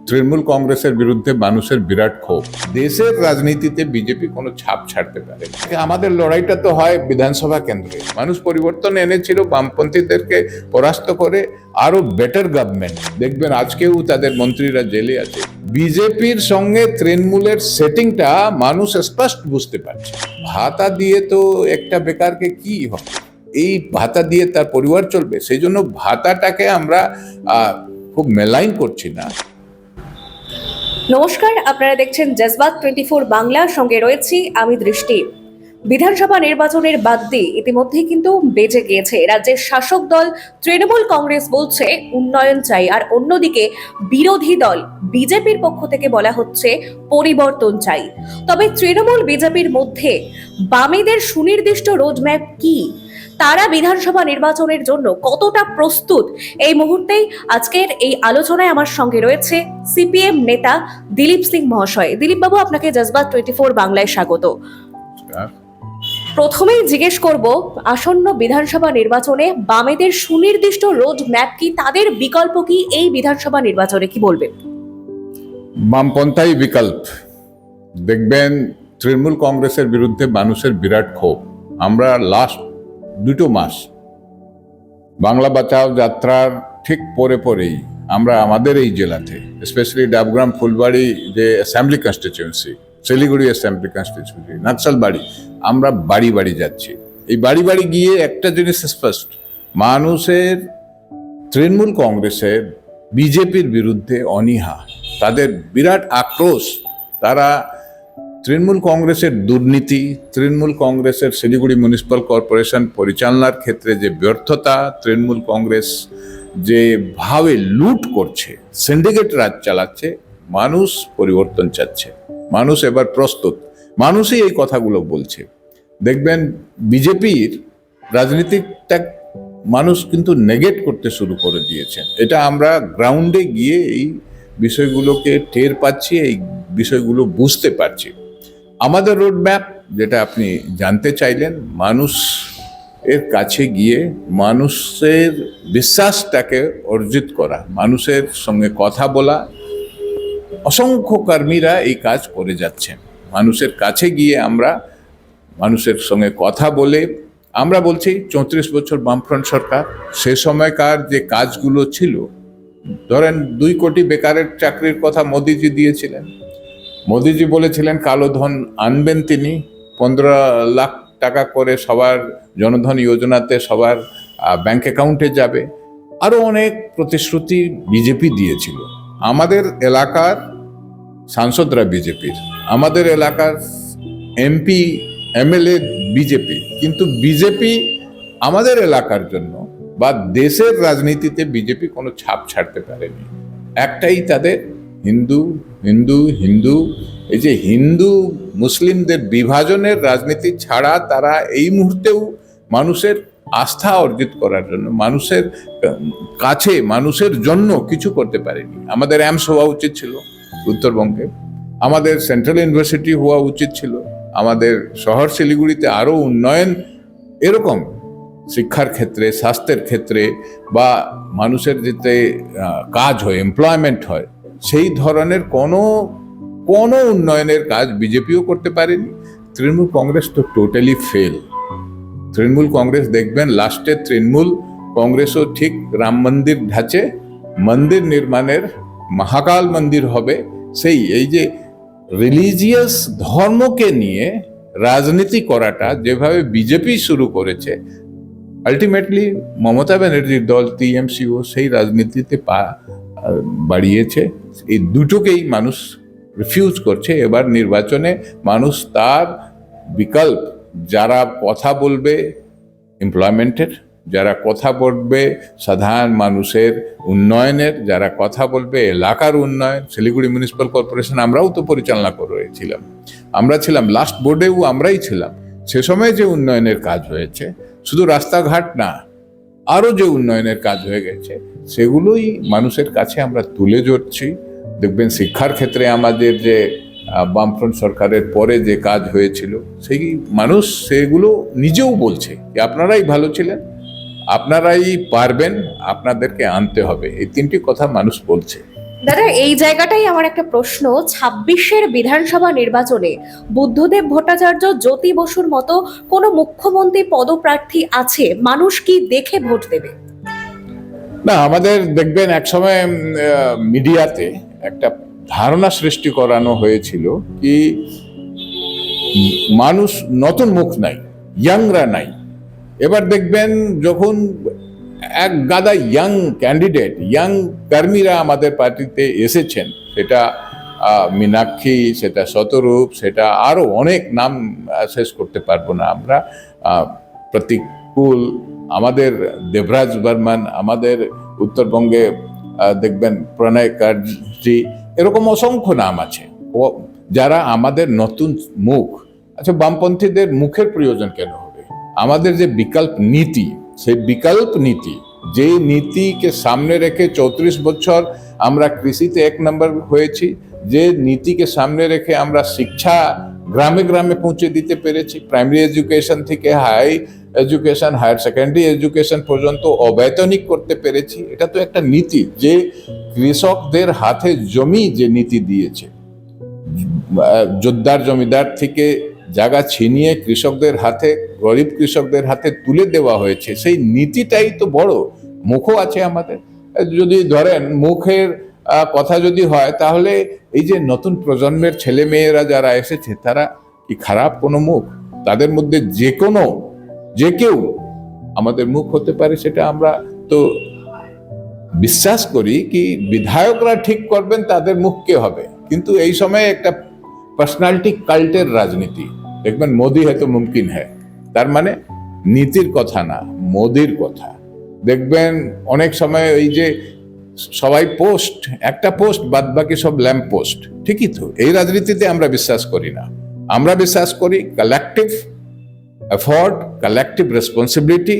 তৃণমূল কংগ্রেসের বিরুদ্ধে মানুষের বিরাট ক্ষোভ। দেশের রাজনীতিতে বিজেপি কোনো ছাপ ছাড়তে পারে না। আমাদের লড়াইটা তো হয় বিধানসভা কেন্দ্রে। মানুষ পরিবর্তন এনেছিল বামপন্থীদেরকে পরাস্ত করে আরো বেটার গভর্নমেন্ট। দেখবেন আজকেও তাদের মন্ত্রীরা জেলে আছে। বিজেপির সঙ্গে তৃণমূলের সেটিংটা মানুষ স্পষ্ট বুঝতে পারছে। ভাতা দিয়ে তো একটা বেকারকে কি হবে, এই ভাতা দিয়ে তার পরিবার চলবে, সেই জন্য ভাতাটাকে আমরা খুব মেলাইন করছি না। নমস্কার, আপনারা দেখছেন জজবাত 24 বাংলার সঙ্গে রয়েছি আমি দৃষ্টি। বিধানসভা নির্বাচনের বাদ দিয়ে ইতিমধ্যেই কিন্তু বেজে গিয়েছে। রাজ্যের শাসক দল তৃণমূল কংগ্রেস বলছে উন্নয়ন চাই, আর অন্যদিকে বিরোধী দল বিজেপির পক্ষ থেকে বলা হচ্ছে পরিবর্তন চাই। তবে তৃণমূল বিজেপির মধ্যে বামেদের সুনির্দিষ্ট রোডম্যাপ কি, তারা বিধানসভা নির্বাচনের জন্য কতটা প্রস্তুত, এই মুহূর্তেই আজকের এই আলোচনায় আমার সঙ্গে রয়েছে সিপিএম নেতা দিলীপ সিং মহাশয়। দিলীপ বাবু, আপনাকে জজবাত 24 বাংলায় স্বাগত। প্রথমেই জিজ্ঞেস করব, আসন্ন বিধানসভা নির্বাচনে বামেদের সুনির্দিষ্ট রোড ম্যাপ কি, তাদের বিকল্প কি এই বিধানসভা নির্বাচনে, কি বলবেন? বামপন্থাই বিকল্প। দেখবেন তৃণমূল কংগ্রেসের বিরুদ্ধে মানুষের বিরাট ক্ষোভ। আমরা লাস্ট 2 মাস বাংলা বাঁচাও যাত্রার ঠিক পরেই আমরা আমাদের এই জেলাতে, স্পেশালি ডাবগ্রাম, ফুলবাড়ি যে assembly constituency, Siliguri assembly constituency, Naxalbari, আমরা বাড়ি বাড়ি যাচ্ছি। এই বাড়ি বাড়ি গিয়ে একটা জিনিস স্পষ্ট, মানুষের তৃণমূল কংগ্রেসের বিজেপির বিরুদ্ধে অনীহা, তাদের বিরাট আক্রোশ। তারা তৃণমূল কংগ্রেসের দুর্নীতি, তৃণমূল কংগ্রেসের শিলিগুড়ি মিউনিসিপ্যাল কর্পোরেশন পরিচালনার ক্ষেত্রে যে ব্যর্থতা, তৃণমূল কংগ্রেস যেভাবে লুট করছে, সিন্ডিকেট রাজ চালাচ্ছে, মানুষ পরিবর্তন চাচ্ছে। মানুষ এবার প্রস্তুত, মানুষই এই কথাগুলো বলছে। দেখবেন বিজেপির রাজনীতিটা মানুষ কিন্তু নেগেট করতে শুরু করে দিয়েছেন। এটা আমরা গ্রাউন্ডে গিয়ে এই বিষয়গুলোকে টের পাচ্ছি, এই বিষয়গুলো বুঝতে পারছি। আমাদের রোডম্যাপ, যেটা আপনি জানতে চাইলেন, মানুষ এর কাছে গিয়ে মানুষের বিশ্বাসটাকে অর্জিত করা, মানুষের সঙ্গে কথা বলা। অসংখ্য কর্মীরা এই কাজ করে যাচ্ছেন। মানুষের কাছে গিয়ে আমরা মানুষের সঙ্গে কথা বলে, আমরা বলছি 34 বছর বামফ্রন্ট সরকার, সে সময়কার যে কাজগুলো ছিল, ধরেন 2 কোটি বেকারের চাকরির কথা মোদিজি দিয়েছিলেন। মোদিজি বলেছিলেন কালো ধন আনবেন তিনি, 15 লাখ টাকা করে সবার জনধন যোজনাতে সবার ব্যাংক অ্যাকাউন্টে যাবে। আরও অনেক প্রতিশ্রুতি বিজেপি দিয়েছিল। আমাদের এলাকার সাংসদরা বিজেপির, আমাদের এলাকার এমপি এমএলএ বিজেপি, কিন্তু বিজেপি আমাদের এলাকার জন্য বা দেশের রাজনীতিতে বিজেপি কোনো ছাপ ছাড়তে পারেনি। একটাই তাদের হিন্দু হিন্দু হিন্দু, এই যে হিন্দু মুসলিমদের বিভাজনের রাজনীতি ছাড়া তারা এই মুহূর্তেও মানুষের আস্থা অর্জিত করার জন্য, মানুষের কাছে, মানুষের জন্য কিছু করতে পারেনি। আমাদের এমস হওয়া উচিত ছিল উত্তরবঙ্গে, আমাদের সেন্ট্রাল ইউনিভার্সিটি হওয়া উচিত ছিল, আমাদের শহর শিলিগুড়িতে আরও উন্নয়ন, এরকম শিক্ষার ক্ষেত্রে, স্বাস্থ্যের ক্ষেত্রে বা মানুষের যেতে কাজ হয়, এমপ্লয়মেন্ট হয়, সেই ধরনের কোনো উন্নয়নের কাজ বিজেপিও করতে পারেনি। তৃণমূল কংগ্রেস তো টোটালি ফেল। তৃণমূল কংগ্রেস দেখবেন লাস্টে তৃণমূল কংগ্রেসও ঠিক রাম মন্দির ঢাচে, মন্দির নির্মাণের মহাকাল মন্দির হবে। এই যে রিলিজিয়াস ধর্মকে নিয়ে রাজনীতি করাটা যেভাবে বিজেপি শুরু করেছে, আলটিমেটলি মমতা ব্যানার্জির দল টিএমসিও সেই রাজনীতিতে পা বাড়িয়েছে। এই দুটোকেই মানুষ রিফিউজ করছে। এবার নির্বাচনে মানুষ তার বিকল্প, যারা কথা বলবে এমপ্লয়মেন্টের, যারা কথা বলবে সাধারণ মানুষের উন্নয়নের, যারা কথা বলবে এলাকার উন্নয়ন। শিলিগুড়ি মিউনিসিপ্যাল কর্পোরেশন আমরাও তো পরিচালনা করেছিলাম, আমরা ছিলাম লাস্ট বোর্ডেও, আমরাই ছিলাম। সে সময় যে উন্নয়নের কাজ হয়েছে, শুধু রাস্তাঘাট না, আরও যে উন্নয়নের কাজ হয়ে গেছে, সেগুলোই মানুষের কাছে আমরা তুলে ধরছি। দেখবেন শিক্ষার ক্ষেত্রে আমাদের যে বামফ্রন্ট সরকারের পরে যে কাজ হয়েছিল, সেই মানুষ সেগুলো নিজেও বলছে যে আপনারাই ভালো ছিলেন, আপনারাই পারবেন, আপনাদেরকে আনতে হবে। এই 3টি কথা মানুষ বলছে। দাদা, এই জায়গাটাই আমার একটা প্রশ্ন। 26-এর বিধানসভা নির্বাচনে বুদ্ধদেব ভট্টাচার্য, জ্যোতি বসুর মতো কোনো মুখ্যমন্ত্রী পদপ্রার্থী আছে? মানুষ কি দেখে ভোট দেবে? না, আমাদের দেখবেন একসময় মিডিয়াতে একটা ধারণা সৃষ্টি করানো হয়েছিল কি মানুষ নতুন মুখ নাই, ইয়াংরা নাই। এবার দেখবেন যখন এক গাদা ইয়াং ক্যান্ডিডেট, ইয়াং কর্মীরা আমাদের পার্টিতে এসেছেন, সেটা মীনাক্ষী, সেটা শতরূপ, সেটা আরো অনেক নাম শেষ করতে পারবো না আমরা, প্রতিকূল, আমাদের দেবরাজ বর্মন, আমাদের উত্তরবঙ্গে দেখবেন প্রণয় কার্জি, এরকম অসংখ্য নাম আছে যারা আমাদের নতুন মুখ। আচ্ছা, বামপন্থীদের মুখের প্রয়োজন কেন হবে? আমাদের যে বিকল্প নীতি, সেই বিকল্প নীতি, যে নীতিকে সামনে রেখে 34 বছর আমরা কৃষিতে 1 নম্বর হয়েছি, যে নীতিকে সামনে রেখে আমরা শিক্ষা গ্রামে গ্রামে পৌঁছে দিতে পেরেছি, প্রাইমারি এডুকেশন থেকে high education, higher secondary education পর্যন্ত অবৈতনিক করতে পেরেছি। এটা তো একটা নীতি, যে কৃষকদের হাতে জমি যে নীতি দিয়েছে, জোরদার জমিদার থেকে জায়গা ছিনিয়ে কৃষকদের হাতে, গরিব কৃষকদের হাতে তুলে দেওয়া হয়েছে, সেই নীতিটাই তো বড়। মুখও আছে আমাদের। যদি ধরেন মুখের কথা যদি হয়, তাহলে এই যে নতুন প্রজন্মের ছেলে মেয়েরা যারা এসেছে, তারা কি খারাপ কোনো মুখ? তাদের মধ্যে যে কেউ আমাদের মুখ হতে পারে, সেটা আমরা তো বিশ্বাস করি কি বিধায়করা ঠিক করবেন তাদের মুখ কে হবে। কিন্তু এই সময় একটা পার্সোনালিটি কাল্টের রাজনীতি। দেখবেন মোদি হয়তো মুমকিন হ্যায়, তার মানে নীতির কথা না, মোদির কথা। দেখবেন অনেক সময় এই যে সবাই পোস্ট, একটা পোস্ট বাদ বাকি সব ল্যাম্প পোস্ট, ঠিকই তো। এই রাজনীতিতে আমরা বিশ্বাস করি না। আমরা বিশ্বাস করি কালেকটিভ এফোর্ট, কালেকটিভ রেসপন্সিবিলিটি,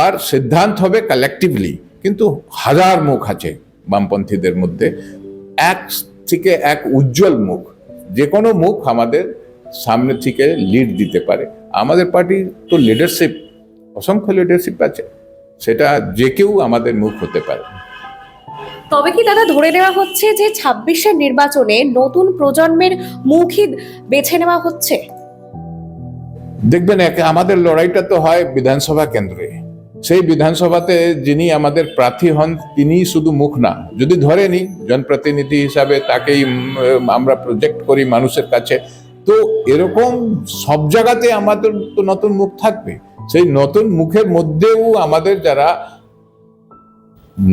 আর সিদ্ধান্ত হবে কালেকটিভলি। কিন্তু হাজার মুখ আছে বামপন্থীদের মধ্যে, এক থেকে এক উজ্জ্বল মুখ, যে কোনো মুখ আমাদের সামনে থেকে লিড দিতে পারে। আমাদের পার্টির তো লিডারশিপ, অসংখ্য লিডারশিপ আছে, সেটা যে কেউ আমাদের মুখ হতে পারে। তবে কি দাদা ধরে নেওয়া হচ্ছে যে 26-এর নির্বাচনে নতুন প্রজন্মের মুখই বেছে নেওয়া হচ্ছে? দেখবেন আমাদের লড়াইটা তো হয় বিধানসভা কেন্দ্রে। সেই বিধানসভাতে যিনি আমাদের প্রার্থী হন, তিনি শুধু মুখ না, যদি ধরে নি জনপ্রতিনিধি হিসাবে তাকেই আমরা প্রজেক্ট করি মানুষের কাছে, তো এরকম সব জায়গাতে আমাদের তো নতুন মুখ থাকবে। সেই নতুন মুখের মধ্যেও আমাদের যারা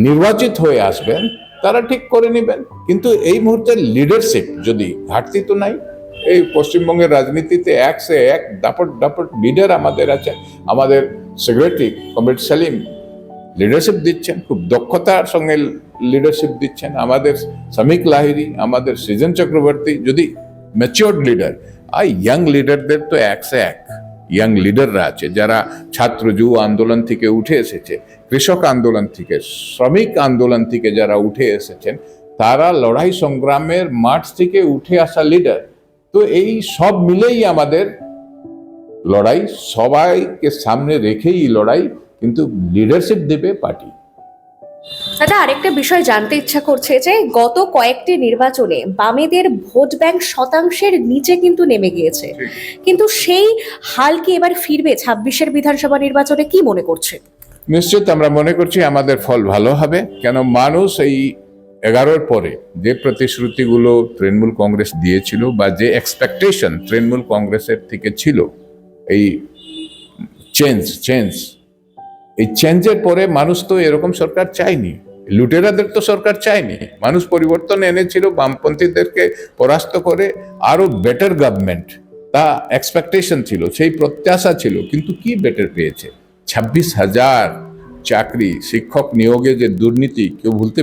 নির্বাচিত হয়ে আসবেন তারা ঠিক করে নেবেন। কিন্তু এই মুহূর্তে লিডারশিপ যদি ঘাটতি তো নাই। এই পশ্চিমবঙ্গের রাজনীতিতে এক সে এক দাপট দাপট লিডার আমাদের আছে। আমাদের সেক্রেটারি কমরেড সালিম লিডারশিপ দিচ্ছেন, খুব দক্ষতার সঙ্গে লিডারশিপ দিচ্ছেন। আমাদের শ্রমিক লাহিড়ী, আমাদের সৃজন চক্রবর্তী, যদি ম্যাচিওর্ড লিডার। আর ইয়াং লিডারদের তো এক সে এক ইয়াং লিডাররা আছে, যারা ছাত্র যুব আন্দোলন থেকে উঠে এসেছে, কৃষক আন্দোলন থেকে, শ্রমিক আন্দোলন থেকে যারা উঠে এসেছেন, তারা লড়াই সংগ্রামের মাঠ থেকে উঠে আসা লিডার। তো এই সব মিলেই আমাদের লড়াই, সবাইকে সামনে রেখেই লড়াই, কিন্তু লিডারশিপ দেবে পার্টি। দাদা, আরেকটা বিষয় জানতে ইচ্ছা করছে যে গত কয়েকটি নির্বাচনে বামেদের ভোট ব্যাংক শতাংশের নিচে কিন্তু নেমে গিয়েছে, কিন্তু সেই হাল কি এবার ফিরবে 26-এর বিধানসভা নির্বাচনে? কি মনে করছে? নিশ্চিত আমরা মনে করছি আমাদের ফল ভালো হবে। কেন, মানুষ এই 11-র পরে যে প্রতিশ্রুতিগুলো তৃণমূল কংগ্রেস দিয়েছিল, বা যে এক্সপেকটেশন তৃণমূল কংগ্রেসের থেকে ছিল, এই এই চেঞ্জের পরে মানুষ তো এরকম সরকার চায়নি, লুটেরাদের তো সরকার চায়নি। মানুষ পরিবর্তন এনেছিল, বামপন্থীদেরকে পরাস্ত করে আরো বেটার গভর্নমেন্ট, তা এক্সপেকটেশন ছিল, সেই প্রত্যাশা ছিল। কিন্তু কি বেটার পেয়েছে? 26,000 চাকরি, শিক্ষক নিয়োগে যে দুর্নীতি, কেউ ভুলতে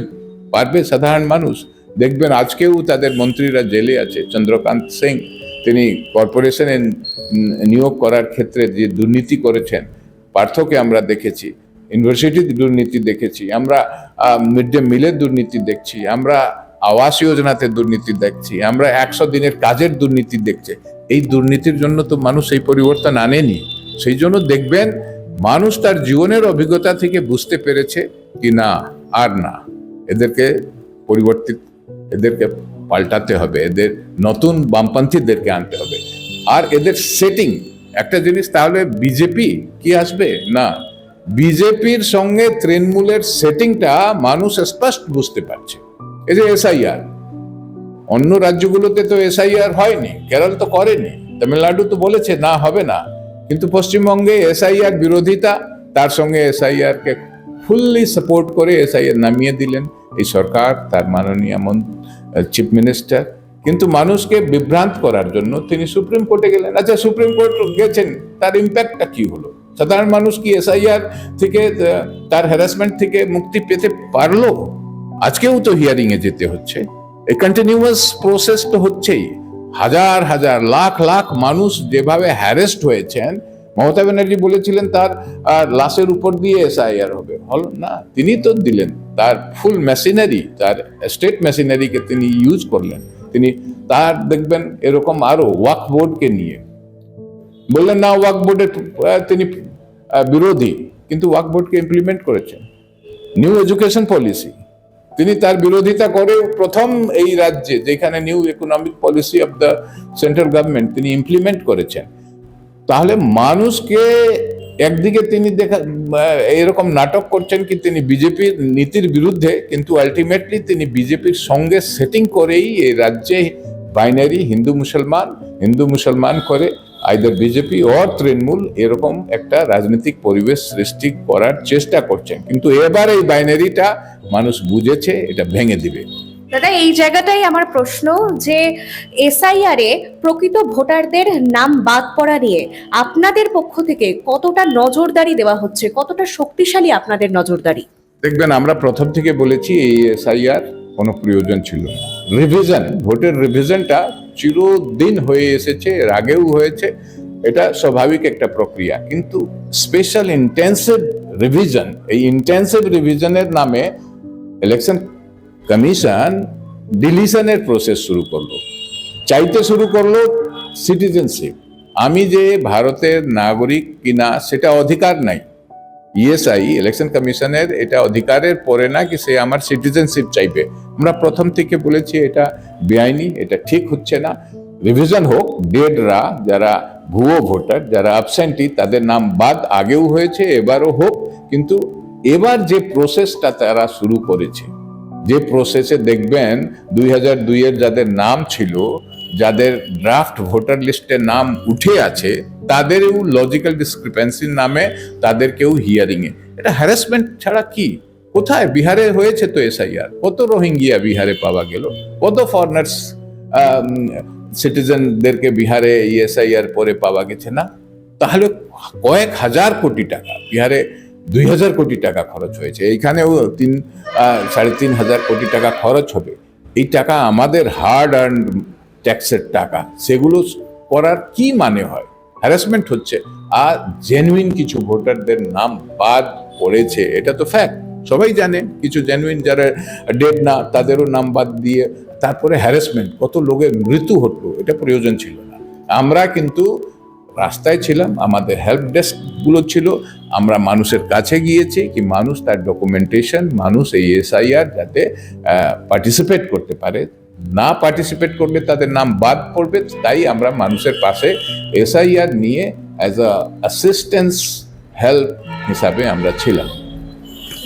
পারবে? সাধারণ মানুষ দেখবেন আজকেও তাদের মন্ত্রীরা জেলে আছে। চন্দ্রকান্ত সিং, তিনি কর্পোরেশনে নিয়োগ করার ক্ষেত্রে যে দুর্নীতি করেছেন, পার্থকে আমরা দেখেছি, ইউনিভার্সিটির দুর্নীতি দেখেছি, আমরা মিড ডে মিলের দুর্নীতি দেখছি, আমরা আবাস যোজনাতে দুর্নীতি দেখছি, আমরা 100 দিনের কাজের দুর্নীতি দেখছি। এই দুর্নীতির জন্য তো মানুষ এই পরিবর্তন আনেনি। সেই জন্য দেখবেন মানুষ তার জীবনের অভিজ্ঞতা থেকে বুঝতে পেরেছে কি না, আর না, এদেরকে পরিবর্তিত এদেরকে পাল্টাতে হবে, এদের নতুন বামপন্থীদেরকে আনতে হবে। আর এদের সেটিং একটা জিনিস, তাহলে বিজেপি কি আসবে না, বিজেপির সঙ্গে তৃণমূলের সেটিংটা মানুষ স্পষ্ট বুঝতে পারছে। এই যে এসআইআর, অন্য রাজ্যগুলোতে তো এসআইআর হয়নি, কেরল তো করেনি, তামিলনাড়ু তো বলেছে না হবে না, কিন্তু পশ্চিমবঙ্গে এসআইআর বিরোধিতা, তার সঙ্গে এসআইআর কে ফুললি সাপোর্ট করে এসআইআর নামিয়ে দিলেন এই সরকার, তার মাননীয় চিফ মিনিস্টার। কিন্তু মানুষকে বিভ্রান্ত করার জন্য তিনি সুপ্রিম কোর্টে গেলেন। আচ্ছা, সুপ্রিম কোর্ট গেছেন, তার ইম্প্যাক্টটা কি হলো? সাধারণ মানুষ কি এসআইআর থেকে, তার হ্যারাসমেন্ট থেকে মুক্তি পেতে পারলো? আজকেও তো হিয়ারিং এ যেতে হচ্ছে, এই কন্টিনিউয়াস প্রসেস তো হচ্ছেই। হাজার হাজার লাখ লাখ মানুষ যেভাবে হ্যারেস্ট হয়েছেন, মমতা ব্যানার্জি বলেছিলেন তার লাশের উপর দিয়ে এসআইআর হবে, হলো না, তিনি তো দিলেন তার ফুল মেশিনারি, তার স্টেট মেশিনারিকে তিনি ইউজ করলেন। তিনি তার দেখবেন এরকম আরো ওয়াকফ বোর্ডকে নিয়ে বললেন না, ওয়াকফ বোর্ডের তিনি বিরোধী, কিন্তু ওয়াকফ বোর্ডকে ইমপ্লিমেন্ট করেছেন। নিউ এডুকেশন পলিসি, তিনি তার বিরোধিতা করে প্রথম এই রাজ্যে যেখানে new economic policy of the central government তিনি ইমপ্লিমেন্ট করেছেন। তাহলে মানুষকে একদিকে তিনি এরকম নাটক করছেন কি তিনি বিজেপির নীতির বিরুদ্ধে, কিন্তু আলটিমেটলি তিনি বিজেপির সঙ্গে সেটিং করেই এই রাজ্যে বাইনারি হিন্দু মুসলমান করে আইদার বিজেপি অর তৃণমূল এরকম একটা রাজনৈতিক পরিবেশ সৃষ্টি করার চেষ্টা করছেন। কিন্তু এবার এই বাইনারিটা মানুষ বুঝেছে, এটা ভেঙে দিবে। দাদা, এই জায়গাটাই আমার প্রশ্ন যে এসআইআর এ প্রকৃত ভোটারদের নাম বাদ পড়া নিয়ে আপনাদের পক্ষ থেকে কতটা নজরদারি দেওয়া হচ্ছে, কতটা শক্তিশালী আপনাদের নজরদারি? দেখবেন, আমরা প্রথম থেকে বলেছি এই এসআইআর কোনো প্রয়োজন ছিল না। রিভিশন, ভোটের রিভিশনটা চিরদিন হয়ে এসেছে, এর আগেও হয়েছে, এটা স্বাভাবিক একটা প্রক্রিয়া। কিন্তু স্পেশাল ইন্টেন্সিভ রিভিশন, এই ইন্টেন্সিভ রিভিশনের নামে ইলেকশন কমিশন ডিলিশনের প্রসেস শুরু করলো, চাইতে শুরু করলো সিটিজেনশিপ। আমি যে ভারতের নাগরিক কিনা সেটা অধিকার নাই, ইএসআই ইলেকশন কমিশনের এটা অধিকারের পরে না কি সে আমার সিটিজেনশিপ চাইবে। আমরা প্রথম থেকে বলেছি এটা বেআইনি, এটা ঠিক হচ্ছে না। রিভিশন হোক, ডেডরা যারা ভুয়ো ভোটার, যারা অ্যাবসেন্টি, তাদের নাম বাদ আগেও হয়েছে, এবারও হোক। কিন্তু এবার যে প্রসেসটা তারা শুরু করেছে, যে প্রসেসে দেখবেন 2002 এর যাদের নাম ছিল, যাদের ড্রাফট ভোটার লিস্টে নাম উঠে আছে, তাদেরও লজিক্যাল ডিসক্রিপেন্সির নামে তাদেরকেও হিয়ারিং এ। এটা হ্যারাসমেন্ট ছাড়া কি? কোথায়? বিহারে হয়েছে তো এসআইআর, কত রোহিঙ্গিয়া বিহারে পাওয়া গেল, কত ফরেনার্স সিটিজেনদেরকে বিহারে এসআইআর পরে পাওয়া গেছে না? তাহলে কয়েক হাজার কোটি টাকা, বিহারে 2000 কোটি টাকা খরচ হয়েছে, এইখানেও 3,500 কোটি টাকা খরচ হবে। এই টাকা আমাদের হার্ড আর্ন ট্যাক্সের টাকা, সেগুলো করার কি মানে হয়? হ্যারাসমেন্ট হচ্ছে। আর জেনুইন কিছু ভোটারদের নাম বাদ পড়েছে, এটা তো ফ্যাক্ট, সবাই জানে। কিছু জেনুইন যারা ডেড না, তাদেরও নাম বাদ দিয়ে তারপরে হ্যারাসমেন্ট, কত লোকের মৃত্যু হতো, এটা প্রয়োজন ছিল না। আমরা কিন্তু রাস্তায় ছিলাম, আমাদের হেল্প ডেস্ক গুলো ছিল, আমরা মানুষের কাছে গিয়েছি কি মানুষ তার ডকুমেন্টেশন, মানুষ এই এসআইআর যাতে পার্টিসিপেট করতে পারে, না পার্টিসিপেট করলে তাদের নাম বাদ পড়বে। তাই আমরা মানুষের পাশে এসআইআর নিয়ে অ্যাজ আ অ্যাসিস্ট্যান্স হেল্প হিসাবে আমরা ছিলাম।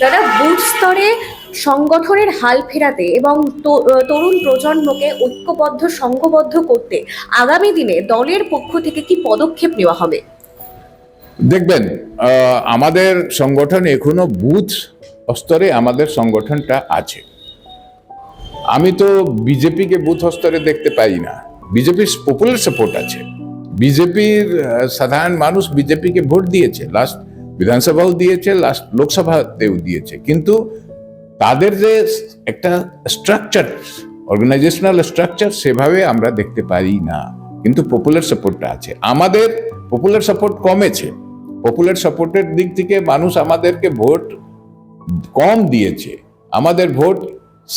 দাদা, বুথ স্তরে সংগঠনের হাল ফেরাতে এবং তরুণ প্রজন্মকে ঐক্যবদ্ধ, সংঘবদ্ধ করতে আগামী দিনে দলের পক্ষ থেকে কি পদক্ষেপ নেওয়া হবে? দেখবেন, আমাদের সংগঠন এখনো বুথ স্তরে আমাদের সংগঠনটা আছে। আমি তো বিজেপিকে বুথ স্তরে দেখতে পাই না। বিজেপির পপুলার সাপোর্ট আছে, বিজেপির সাধারণ মানুষ বিজেপিকে ভোট দিয়েছে, লাস্ট বিধানসভাও দিয়েছে, লাস্ট লোকসভাতেও দিয়েছে। কিন্তু তাদের যে একটা স্ট্রাকচার, অর্গানাইজেশনাল স্ট্রাকচার, সেভাবে আমরা দেখতে পারি না। কিন্তু পপুলার সাপোর্টটা আছে। আমাদের পপুলার সাপোর্ট কমেছে, পপুলার সাপোর্টের দিক থেকে মানুষ আমাদেরকে ভোট কম দিয়েছে, আমাদের ভোট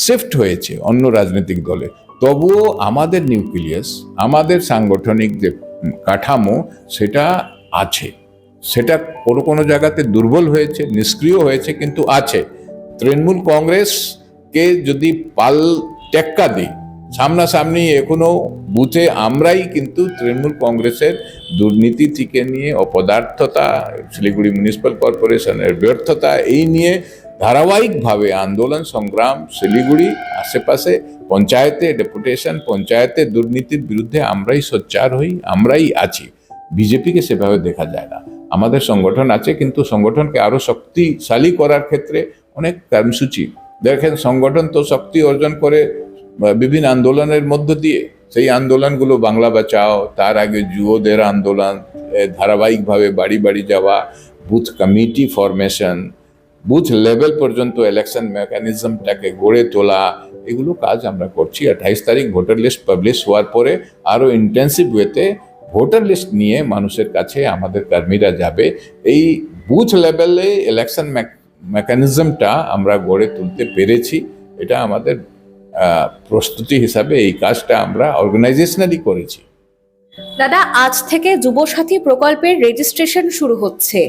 শিফট হয়েছে অন্য রাজনৈতিক দলে। তবুও আমাদের নিউক্লিয়াস, আমাদের সাংগঠনিক যে কাঠামো, সেটা আছে। সেটা কোনো কোনো জায়গাতে দুর্বল হয়েছে, নিষ্ক্রিয় হয়েছে, কিন্তু আছে। তৃণমূল কংগ্রেসকে যদি টেক্কা দিই। সামনাসামনি এখনো বুথে আমরাই কিন্তু তৃণমূল কংগ্রেসের দুর্নীতি থেকে নিয়ে অপদার্থতা, শিলিগুড়ি মিউনিসিপ্যাল কর্পোরেশনের ব্যর্থতা, এই নিয়ে ধারাবাহিকভাবে আন্দোলন সংগ্রাম শিলিগুড়ি আশেপাশে পঞ্চায়েতে ডেপুটেশন, পঞ্চায়েতে দুর্নীতির বিরুদ্ধে আমরাই সোচ্চার হই, আমরাই আছি। বিজেপিকে সেভাবে দেখা যায় না। আমাদের সংগঠন আছে, কিন্তু সংগঠনকে আরো শক্তিশালী করার ক্ষেত্রে অনেক কর্মসূচি। দেখেন, সংগঠন তো শক্তি অর্জন করে বিভিন্ন আন্দোলনের মধ্য দিয়ে। সেই আন্দোলনগুলো বাংলা বাঁচাও, তার আগে যুবদের আন্দোলন, ধারাবাহিকভাবে বাড়ি বাড়ি যাওয়া, booth committee formation, booth level পর্যন্ত ইলেকশন মেকানিজমটাকে গড়ে তোলা, এগুলো কাজ আমরা করছি। 28 তারিখ ভোটার লিস্ট পাবলিশ হওয়ার পরে আরো ইন্টেন্সিভ ওয়েতে ভোটার লিস্ট নিয়ে মানুষের কাছে আমাদের কর্মীরা যাবে। এই বুথ লেভেলে ইলেকশন মেকানিজমটা আমরা গড়ে তুলতে পেরেছি। এটা আমাদের প্রস্তুতি হিসাবে এই কাজটা আমরা অর্গানাইজেশনালি করেছি। দাদা, আজ থেকে যুবসাথী প্রকল্পের রেজিস্ট্রেশন শুরু হচ্ছে।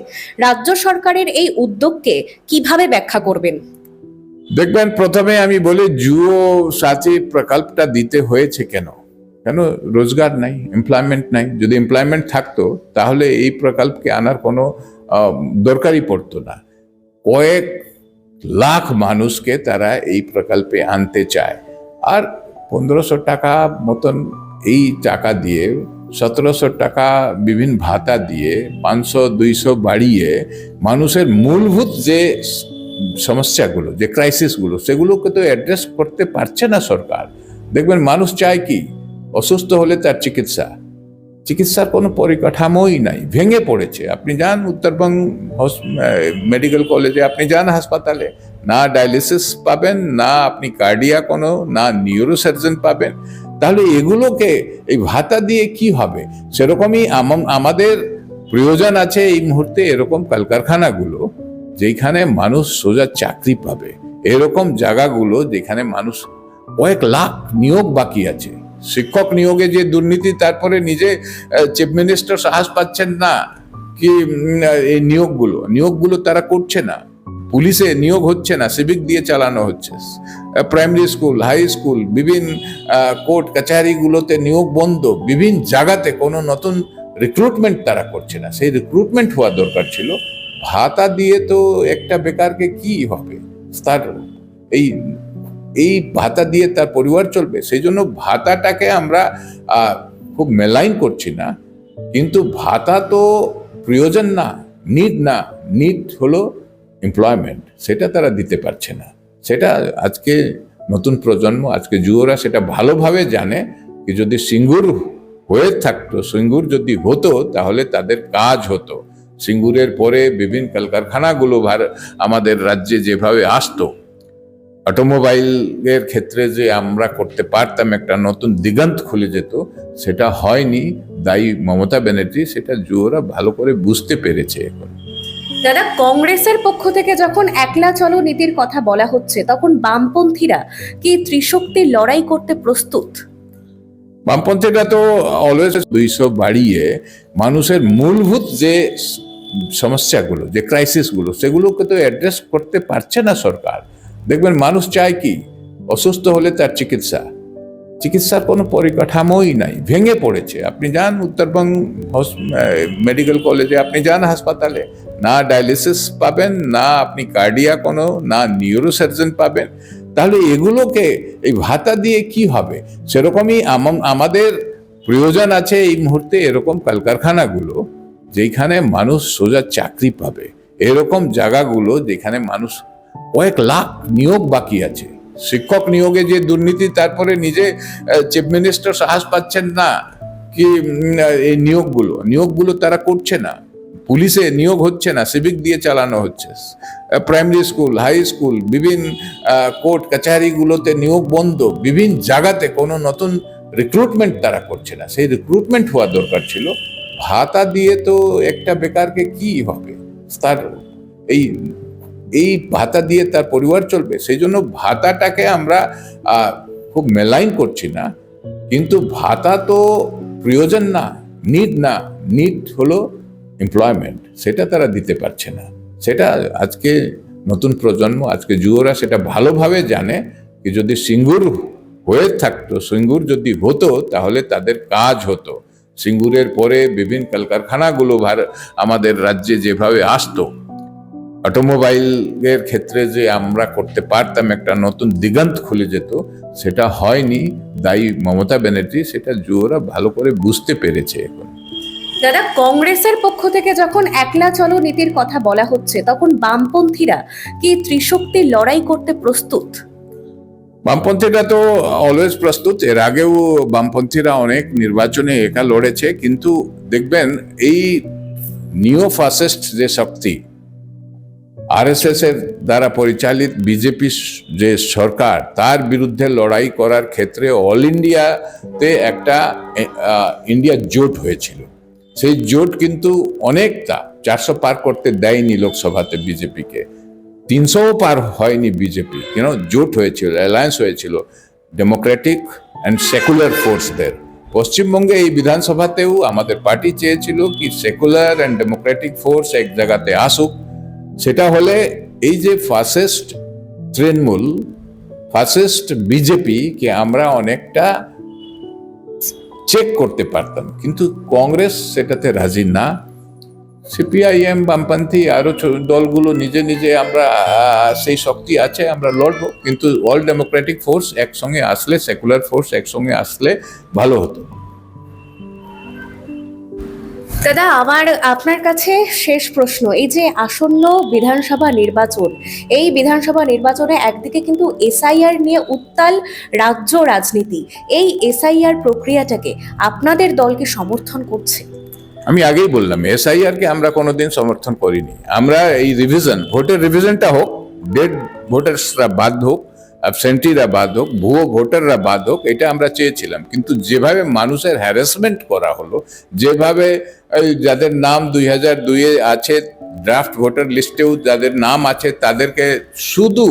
রাজ্য সরকারের এই উদ্যোগকে কিভাবে ব্যাখ্যা করবেন? দেখবেন, প্রথমে আমি বলি যুব সাথী প্রকল্পটা দিতে হয়েছে কেন? রোজগার নাই, এমপ্লয়মেন্ট নাই। যদি এমপ্লয়মেন্ট থাকতো তাহলে এই প্রকল্পকে আনার কোনো দরকারই পড়তো না। কয়েক লাখ মানুষকে তারা এই প্রকল্পে আনতে চায়, আর 1500 টাকা মতন এই টাকা দিয়ে, 1700 টাকা বিভিন্ন ভাতা দিয়ে, 500-200 বাড়িয়ে মানুষের মূলভূত যে সমস্যাগুলো, যে ক্রাইসিসগুলো, সেগুলোকে তো অ্যাড্রেস করতে পারছে না সরকার। দেখবেন, মানুষ চায় কি? অসুস্থ হলে তার চিকিৎসার কোনো পরিকাঠামোই নাই, ভেঙে পড়েছে। আপনি যান উত্তরবঙ্গ মেডিকেল কলেজে, আপনি যান হাসপাতালে, না ডায়ালিসিস পাবেন, না আপনি কার্ডিয়া কোনো, না নিউরোসার্জন পাবেন। তাহলে এগুলোকে এই ভাতা দিয়ে কি হবে? সেরকমই আমাদের প্রয়োজন আছে এই মুহূর্তে এরকম কলকারখানাগুলো যেখানে মানুষ সোজা চাকরি পাবে, এরকম জায়গাগুলো যেখানে মানুষ কয়েক লাখ নিয়োগ বাকি আছে। শিক্ষক নিয়োগে যে দুর্নীতি, তারপরে নিজে চিফ মিনিস্টার সাহস পাচ্ছেন না কি এই নিয়োগগুলো তারা করছে না। পুলিশে নিয়োগ হচ্ছে না, সিভিক দিয়ে চালানো হচ্ছে। প্রাইমারি স্কুল, হাই স্কুল, বিভিন্ন কোর্ট কাছারিগুলোতে নিয়োগ বন্ধ। বিভিন্ন জায়গাতে কোনো নতুন রিক্রুটমেন্ট তারা করছে না। সেই রিক্রুটমেন্ট হওয়া দরকার ছিল। ভাতা দিয়ে তো একটা বেকারকে কি হবে? তার এই ভাতা দিয়ে তার পরিবার চলবে? সেই জন্য ভাতাটাকে আমরা খুব মেলাইন করছি না, কিন্তু ভাতা তো প্রয়োজন না, নিড হলো এমপ্লয়মেন্ট। সেটা তারা দিতে পারছে না। সেটা আজকে নতুন প্রজন্ম, আজকে যুবরা সেটা ভালোভাবে জানে। কি যদি সিঙ্গুর হয়ে থাকতো, সিঙ্গুর যদি হতো, তাহলে তাদের কাজ হতো। সিঙ্গুরের পরে বিভিন্ন কলকারখানাগুলো আমাদের রাজ্যে যেভাবে আসতো, অটোমোবাইলের ক্ষেত্রে যে আমরা করতে পারতাম, একটা নতুন দিগন্ত খুলে যেত, সেটা হয়নি। দায়ী মমতা ব্যানার্জি। সেটা যুবরা ভালো করে বুঝতে পেরেছে এখন। দাদা, কংগ্রেসের পক্ষ থেকে যখন একলা চলো নীতির কথা বলা হচ্ছে, তখন বামপন্থীরা কি ত্রিশক্তির লড়াই করতে প্রস্তুত? বামপন্থীরা তো অলওয়েজ 200 বাড়িয়ে মানুষের মূলভূত যে সমস্যাগুলো, যে ক্রাইসিসগুলো, সেগুলোকে তো অ্যাড্রেস করতে পারছে না সরকার। দেখবেন, মানুষ চায় কি? অসুস্থ হলে তার চিকিৎসার কোনো পরিকাঠামোই নাই, ভেঙে পড়েছে। আপনি যান উত্তরবঙ্গ মেডিকেল কলেজে, আপনি যান হাসপাতালে, না ডায়ালিসিস পাবেন, না আপনি কার্ডিয়া কোনো, না নিউরোসার্জন পাবেন। তাহলে এগুলোকে এই ভাতা দিয়ে কি হবে? সেরকমই আমাদের প্রয়োজন আছে এই মুহূর্তে এরকম কলকারখানাগুলো যেখানে মানুষ সোজা চাকরি পাবে, এরকম জায়গাগুলো যেখানে মানুষ কয়েক লাখ নিয়োগ বাকি আছে। শিক্ষক নিয়োগে যে দুর্নীতি, তারপরে নিজে চিফ মিনিস্টার সাহস পাচ্ছেন না কি এই নিয়োগগুলো তারা করছে না। পুলিশে নিয়োগ হচ্ছে না, সিভিক দিয়ে চালানো হচ্ছে। প্রাইমারি স্কুল, হাই স্কুল, বিভিন্ন কোর্ট কাছারিগুলোতে নিয়োগ বন্ধ। বিভিন্ন জায়গাতে কোনো নতুন রিক্রুটমেন্ট তারা করছে না। সেই রিক্রুটমেন্ট হওয়া দরকার ছিল। ভাতা দিয়ে তো একটা বেকারকে কি হবে? তার এই ভাতা দিয়ে তার পরিবার চলবে? সেই জন্য ভাতাটাকে আমরা খুব মেলাইন করছি না, কিন্তু ভাতা তো প্রয়োজন না, নিড হলো এমপ্লয়মেন্ট। সেটা তারা দিতে পারছে না। সেটা আজকে নতুন প্রজন্ম, আজকে যুবরা সেটা ভালোভাবে জানে। কি যদি সিঙ্গুর হয়ে থাকতো, সিঙ্গুর যদি হতো তাহলে তাদের কাজ হতো। সিঙ্গুরের পরে বিভিন্ন কলকারখানাগুলো আমাদের রাজ্যে যেভাবে আসতো, অটোমোবাইলের ক্ষেত্রে যে আমরা করতে পারতাম, একটা নতুন দিগন্ত খুলে যেত, সেটা হয়নি। দায়ী মমতা ব্যানার্জি, সেটা ওরা ভালো করে বুঝতে পেরেছে এখন। দাদা, কংগ্রেসের পক্ষ থেকে যখন একলা চলো নীতির কথা বলা হচ্ছে, তখন বামপন্থীরা কি ত্রিশক্তির লড়াই করতে প্রস্তুত? বামপন্থীরা তো অলওয়েজ প্রস্তুত। এর আগেও বামপন্থীরা অনেক নির্বাচনে একা লড়েছে, কিন্তু দেখবেন এই নিও ফাসিস্ট যে শক্তি, আরএসএস এর দ্বারা পরিচালিত বিজেপি যে সরকার, তার বিরুদ্ধে লড়াই করার ক্ষেত্রে অল ইন্ডিয়াতে একটা ইন্ডিয়া জোট হয়েছিল। সেই জোট কিন্তু অনেকটা 400 পার করতে দেয়নি লোকসভাতে বিজেপিকে, 300 পার হয়নি বিজেপি, জোট হয়েছিল, অ্যালায়েন্স হয়েছিল ডেমোক্রেটিক অ্যান্ড সেকুলার ফোর্সদের। পশ্চিমবঙ্গে এই বিধানসভাতেও আমাদের পার্টি চেয়েছিল কি সেকুলার অ্যান্ড ডেমোক্রেটিক ফোর্স এক জায়গাতে আসুক। সেটা হলে এই যে ফাসিস্ট তৃণমূল, ফাসিস্ট বিজেপি কে আমরা অনেকটা চেক করতে পারতাম, কিন্তু কংগ্রেস সেটাতে রাজি না। সিপিআইএম, বামপন্থী আরো দলগুলো নিজে নিজে আমরা সেই শক্তি আছে, আমরা লড়বো, কিন্তু অল ডেমোক্রেটিক ফোর্স একসঙ্গে আসলে, সেকুলার ফোর্স একসঙ্গে আসলে ভালো হতো। দাদা, আমার আপনার কাছে শেষ প্রশ্ন, এই যে আসন্ন বিধানসভা নির্বাচন, এই বিধানসভা নির্বাচনে একদিকে কিন্তু এসআইআর নিয়ে উত্তাল রাজ্য রাজনীতি, এই এসআইআর প্রক্রিয়াটাকে আপনাদের দলকে সমর্থন করছে? আমি আগেই বললাম, এসআইআর কে আমরা কোনোদিন সমর্থন করিনি। আমরা এই রিভিশন, ভোটের রিভিশনটা হোক, ডেড ভোটার্সরা বাদ হোক, অ্যাবসেন্টিরা বাদ হোক, ভুয়ো ভোটাররা বাদ হোক, এটা আমরা চেয়েছিলাম। কিন্তু যেভাবে মানুষের হ্যারাসমেন্ট করা হলো, যেভাবে যাদের নাম 2002-এ আছে, ড্রাফট ভোটার লিস্টেও যাদের নাম আছে, তাদেরকে শুধু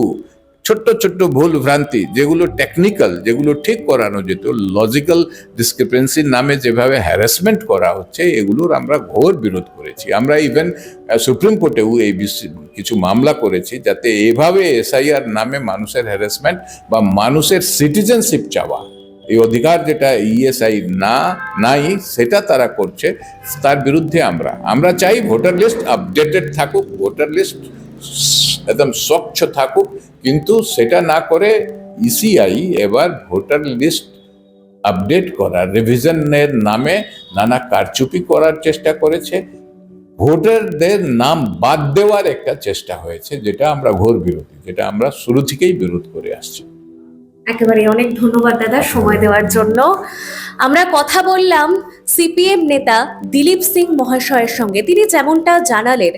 ছোট্ট ছোট্ট ভুল ভ্রান্তি, যেগুলো টেকনিক্যাল, যেগুলো ঠিক করানো যেত, লজিক্যাল ডিসক্রিপেন্সির নামে যেভাবে হ্যারাসমেন্ট করা হচ্ছে, এগুলোর আমরা ঘোর বিরোধ করেছি। আমরা ইভেন সুপ্রিম কোর্টেও এই কিছু মামলা করেছি, যাতে এভাবে এসআইআর নামে মানুষের হ্যারাসমেন্ট বা মানুষের সিটিজেনশিপ চাওয়া, এই অধিকার যেটা ইএসআই নাই, সেটা তারা করছে, তার বিরুদ্ধে আমরা চাই ভোটার লিস্ট আপডেটেড থাকুক, ভোটার লিস্ট একদম স্বচ্ছ থাকুক। কিন্তু সেটা না করে ইসিআই এবার ভোটার লিস্ট আপডেট করার, রিভিশনের নামে নানা কারচুপি করার চেষ্টা করেছে, ভোটারদের নাম বাদ দেওয়ার একটা চেষ্টা হয়েছে, যেটা আমরা ঘোর বিরোধী, যেটা আমরা শুরু থেকেই বিরোধ করে আসছি। একেবারে অনেক ধন্যবাদ দাদা সময় দেওয়ার জন্য। আমরা কথা বললাম সিপিএম নেতা দিলীপ সিং মহাশয়ের সঙ্গে। তিনি যেমনটা জানালেন,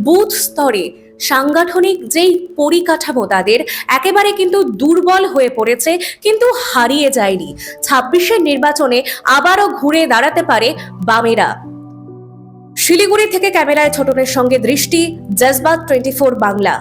বুথ স্তরে সাংগঠনিক যেই পরিকাঠামো তাদের একেবারে কিন্তু দুর্বল হয়ে পড়েছে, কিন্তু হারিয়ে যায়নি। 26-এর নির্বাচনে আবারও ঘুরে দাঁড়াতে পারে বামেরা। শিলিগুড়ি থেকে ক্যামেরায় ছোটনের সঙ্গে দৃষ্টি, জজবাত 24 বাংলা।